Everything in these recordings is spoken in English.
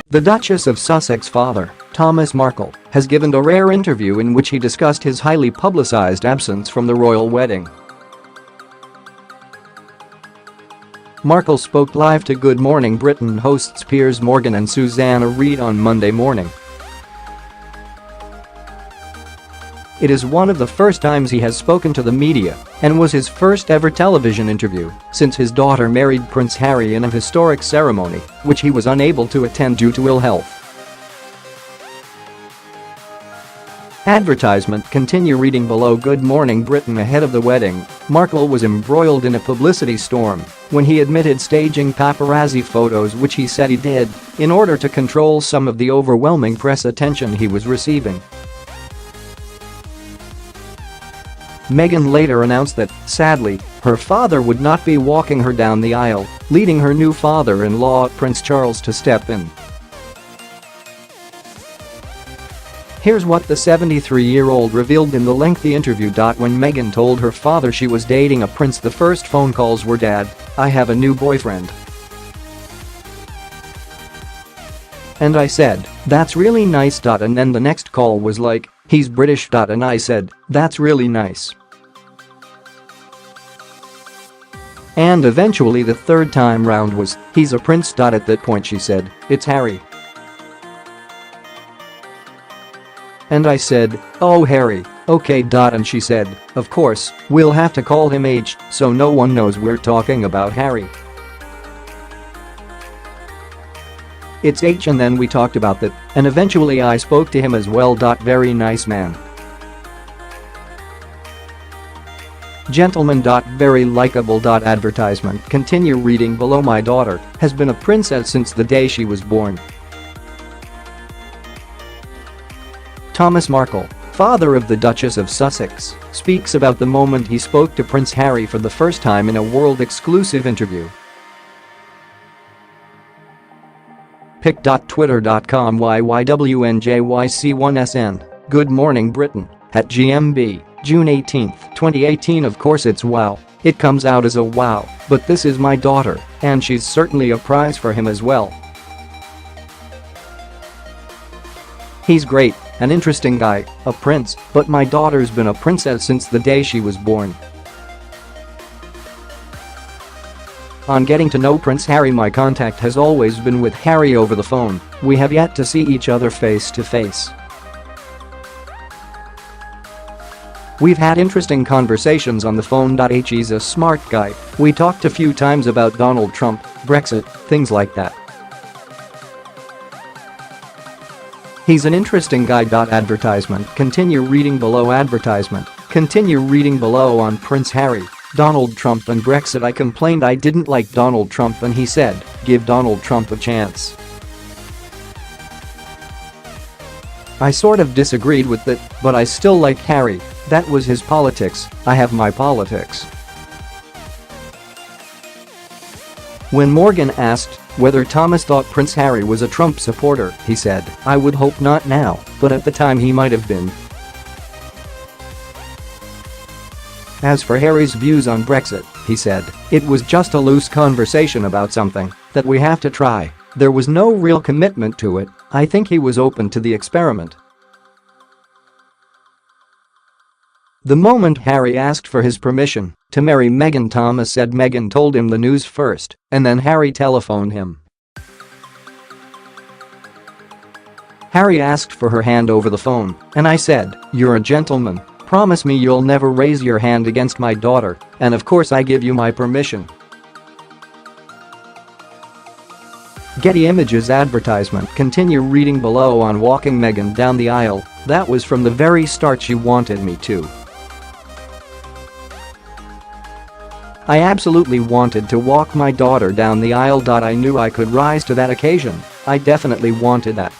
The Duchess of Sussex father, Thomas Markle, has given a rare interview in which he discussed his highly publicized absence from the royal wedding. Markle spoke live to Good Morning Britain hosts Piers Morgan and Susanna Reid on Monday morning. It is one of the first times he has spoken to the media and was his first ever television interview since his daughter married Prince Harry in a historic ceremony, which he was unable to attend due to ill health. Advertisement. Continue reading below. Good Morning Britain. Ahead of the wedding, Markle was embroiled in a publicity storm when he admitted staging paparazzi photos, which he said he did in order to control some of the overwhelming press attention he was receiving. Meghan later announced that, sadly, her father would not be walking her down the aisle, leading her new father-in-law, Prince Charles, to step in. Here's what the 73-year-old revealed in the lengthy interview. When Meghan told her father she was dating a prince, the first phone calls were, "Dad, I have a new boyfriend. And I said, that's really nice. And then the next call was like, he's British. And I said, that's really nice. And eventually the third time round was, he's a prince. At that point she said, it's Harry. And I said, oh Harry, okay. And she said, of course, we'll have to call him H so no one knows we're talking about Harry. It's H, and then we talked about that, and eventually I spoke to him as well. Very nice man. Gentleman. Very likable. Advertisement. Continue reading below. My daughter has been a princess since the day she was born. Thomas Markle, father of the Duchess of Sussex, speaks about the moment he spoke to Prince Harry for the first time in a world-exclusive interview. pic.twitter.com /YYWNJYC1SN. Good Morning Britain, @GMB, June 18, 2018. Of course it's wow. It comes out as a wow, but this is my daughter, and she's certainly a prize for him as well. He's great, an interesting guy, a prince, but my daughter's been a princess since the day she was born. On getting to know Prince Harry, my contact has always been with Harry over the phone. We have yet to see each other face to face. We've had interesting conversations on the phone. He's a smart guy. We talked a few times about Donald Trump, Brexit, things like that. He's an interesting guy. Advertisement. Continue reading below. Advertisement. Continue reading below. On Prince Harry, Donald Trump and Brexit. I complained I didn't like Donald Trump and he said, give Donald Trump a chance. I sort of disagreed with it, but I still like Harry. That was his politics, I have my politics. When Morgan asked whether Thomas thought Prince Harry was a Trump supporter, he said, I would hope not now, but at the time he might have been. As for Harry's views on Brexit, he said, it was just a loose conversation about something that we have to try. There was no real commitment to it. I think he was open to the experiment. The moment Harry asked for his permission to marry Meghan, Thomas said Meghan told him the news first, and then Harry telephoned him. Harry asked for her hand over the phone, and I said, you're a gentleman. Promise me you'll never raise your hand against my daughter, and of course I give you my permission. Getty Images. Advertisement. Continue reading below. On walking Meghan down the aisle, that was from the very start she wanted me to. I absolutely wanted to walk my daughter down the aisle. I knew I could rise to that occasion. I definitely wanted that.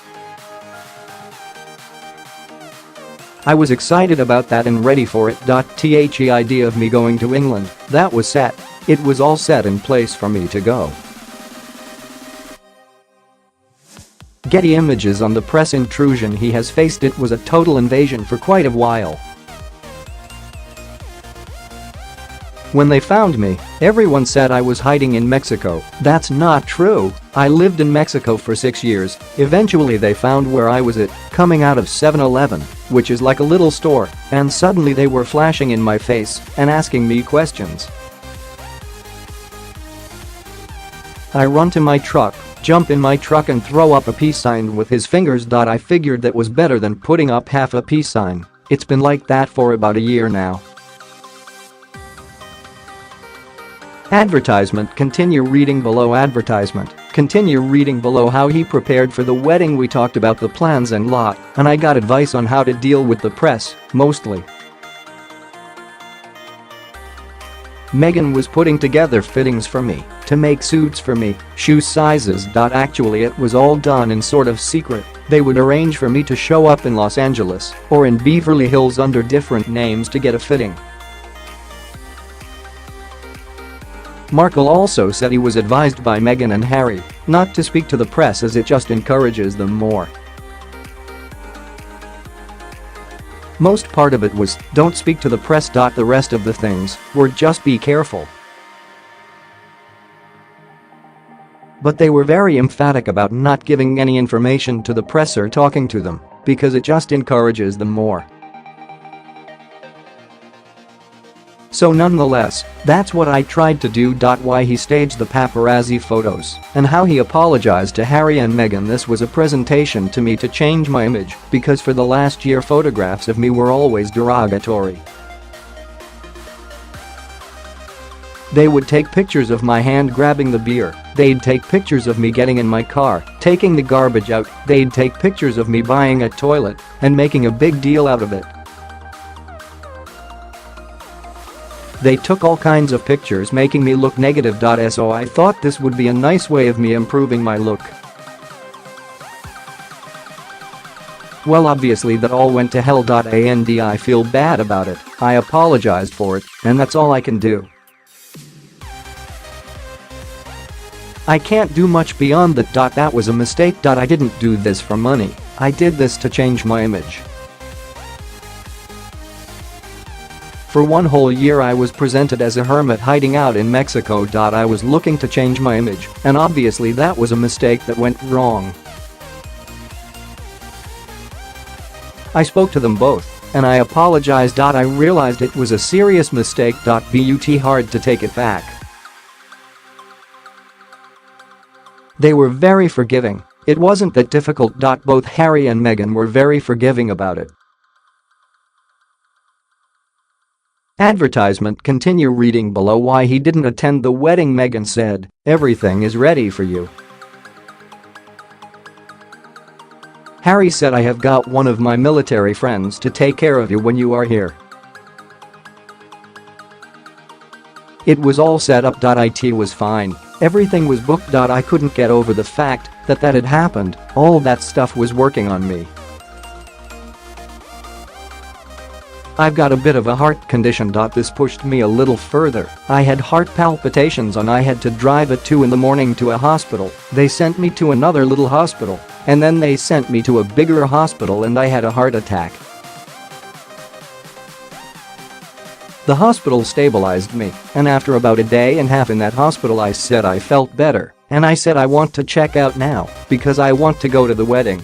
I was excited about that and ready for it. The idea of me going to England, that was set. It was all set in place for me to go. Getty Images. On the press intrusion he has faced, it was a total invasion for quite a while. When they found me, everyone said I was hiding in Mexico. That's not true. I lived in Mexico for 6 years. Eventually they found where I was coming out of 7-Eleven, which is like a little store, and suddenly they were flashing in my face and asking me questions. I run to my truck, jump in my truck and throw up a peace sign with his fingers. I figured that was better than putting up half a peace sign. It's been like that for about a year now. Advertisement. Continue reading below. Advertisement. Continue reading below. How he prepared for the wedding. We talked about the plans and lot, and I got advice on how to deal with the press, mostly. Meghan was putting together fittings for me, to make suits for me, shoe sizes. Actually it was all done in sort of secret. They would arrange for me to show up in Los Angeles or in Beverly Hills under different names to get a fitting. Markle also said he was advised by Meghan and Harry not to speak to the press as it just encourages them more. Most part of it was, don't speak to the press. The rest of the things were just be careful. But they were very emphatic about not giving any information to the press or talking to them, because it just encourages them more. So nonetheless, that's what I tried to do. Why he staged the paparazzi photos and how he apologized to Harry and Meghan. This was a presentation to me to change my image, because for the last year photographs of me were always derogatory. They would take pictures of my hand grabbing the beer, they'd take pictures of me getting in my car, taking the garbage out, they'd take pictures of me buying a toilet and making a big deal out of it. They took all kinds of pictures making me look negative. So I thought this would be a nice way of me improving my look. Well, obviously that all went to hell. And I feel bad about it. I apologized for it, and that's all I can do. I can't do much beyond that. That was a mistake. I didn't do this for money. I did this to change my image. For 1 whole year I was presented as a hermit hiding out in Mexico. I was looking to change my image, and obviously that was a mistake that went wrong. I spoke to them both, and I apologized. I realized it was a serious mistake. But hard to take it back. They were very forgiving. It wasn't that difficult. Both Harry and Meghan were very forgiving about it. Advertisement. Continue reading below. Why he didn't attend the wedding. Meghan said, "Everything is ready for you." Harry said, "I have got one of my military friends to take care of you when you are here." It was all set up. It was fine. Everything was booked. I couldn't get over the fact that had happened. All that stuff was working on me. I've got a bit of a heart condition. This pushed me a little further. I had heart palpitations and I had to drive at 2 in the morning to a hospital. They sent me to another little hospital, and then they sent me to a bigger hospital, and I had a heart attack. The hospital stabilized me, and after about a day and a half in that hospital I said I felt better, and I said I want to check out now because I want to go to the wedding.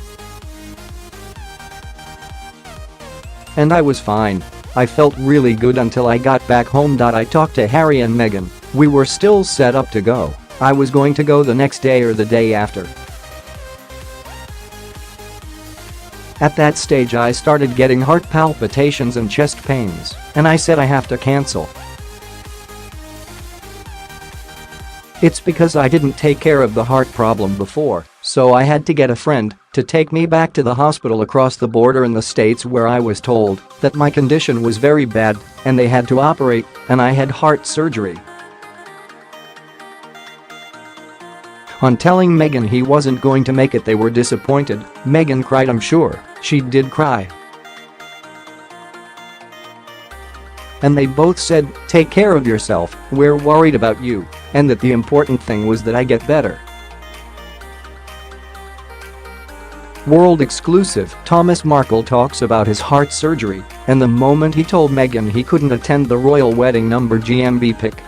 And I was fine. I felt really good until I got back home. I talked to Harry and Meghan. We were still set up to go. I was going to go the next day or the day after. At that stage I started getting heart palpitations and chest pains, and I said I have to cancel. It's because I didn't take care of the heart problem before, so I had to get a friend to take me back to the hospital across the border in the States, where I was told that my condition was very bad and they had to operate, and I had heart surgery. On telling Meghan he wasn't going to make it, they were disappointed. Meghan cried. I'm sure she did cry. And they both said, "Take care of yourself, we're worried about you," and that the important thing was that I get better. World exclusive, Thomas Markle talks about his heart surgery and the moment he told Meghan he couldn't attend the royal wedding. GMB pic.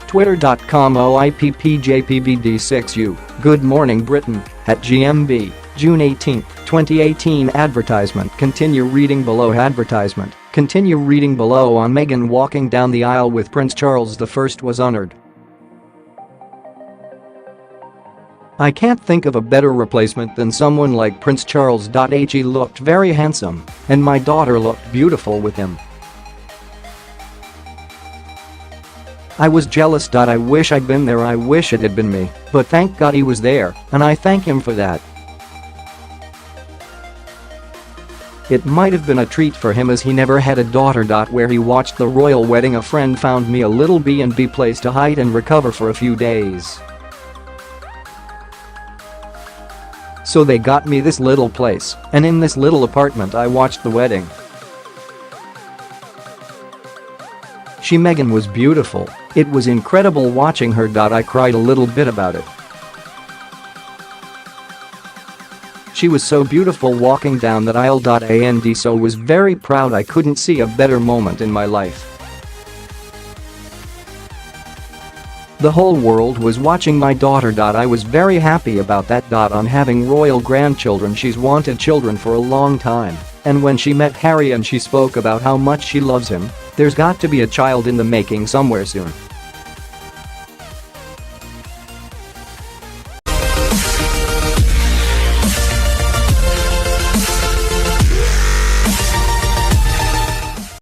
Twitter.com OIPPJPBD6U. Good morning Britain, @GMB, June 18, 2018. Advertisement. Continue reading below. Advertisement. Continue reading below. On Meghan walking down the aisle with Prince Charles I was honored. I can't think of a better replacement than someone like Prince Charles. He looked very handsome, and my daughter looked beautiful with him. I was jealous. I wish I'd been there. I wish it had been me, but thank God he was there, and I thank him for that. It might have been a treat for him as he never had a daughter. Where he watched the royal wedding, a friend found me a little B&B place to hide and recover for a few days. So they got me this little place, and in this little apartment I watched the wedding. Meghan was beautiful. It was incredible watching her. I cried a little bit about it. She was so beautiful walking down that aisle. And so was very proud. I couldn't see a better moment in my life. The whole world was watching my daughter. I was very happy about that. On having royal grandchildren. She's wanted children for a long time, and when she met Harry and she spoke about how much she loves him, there's got to be a child in the making somewhere soon.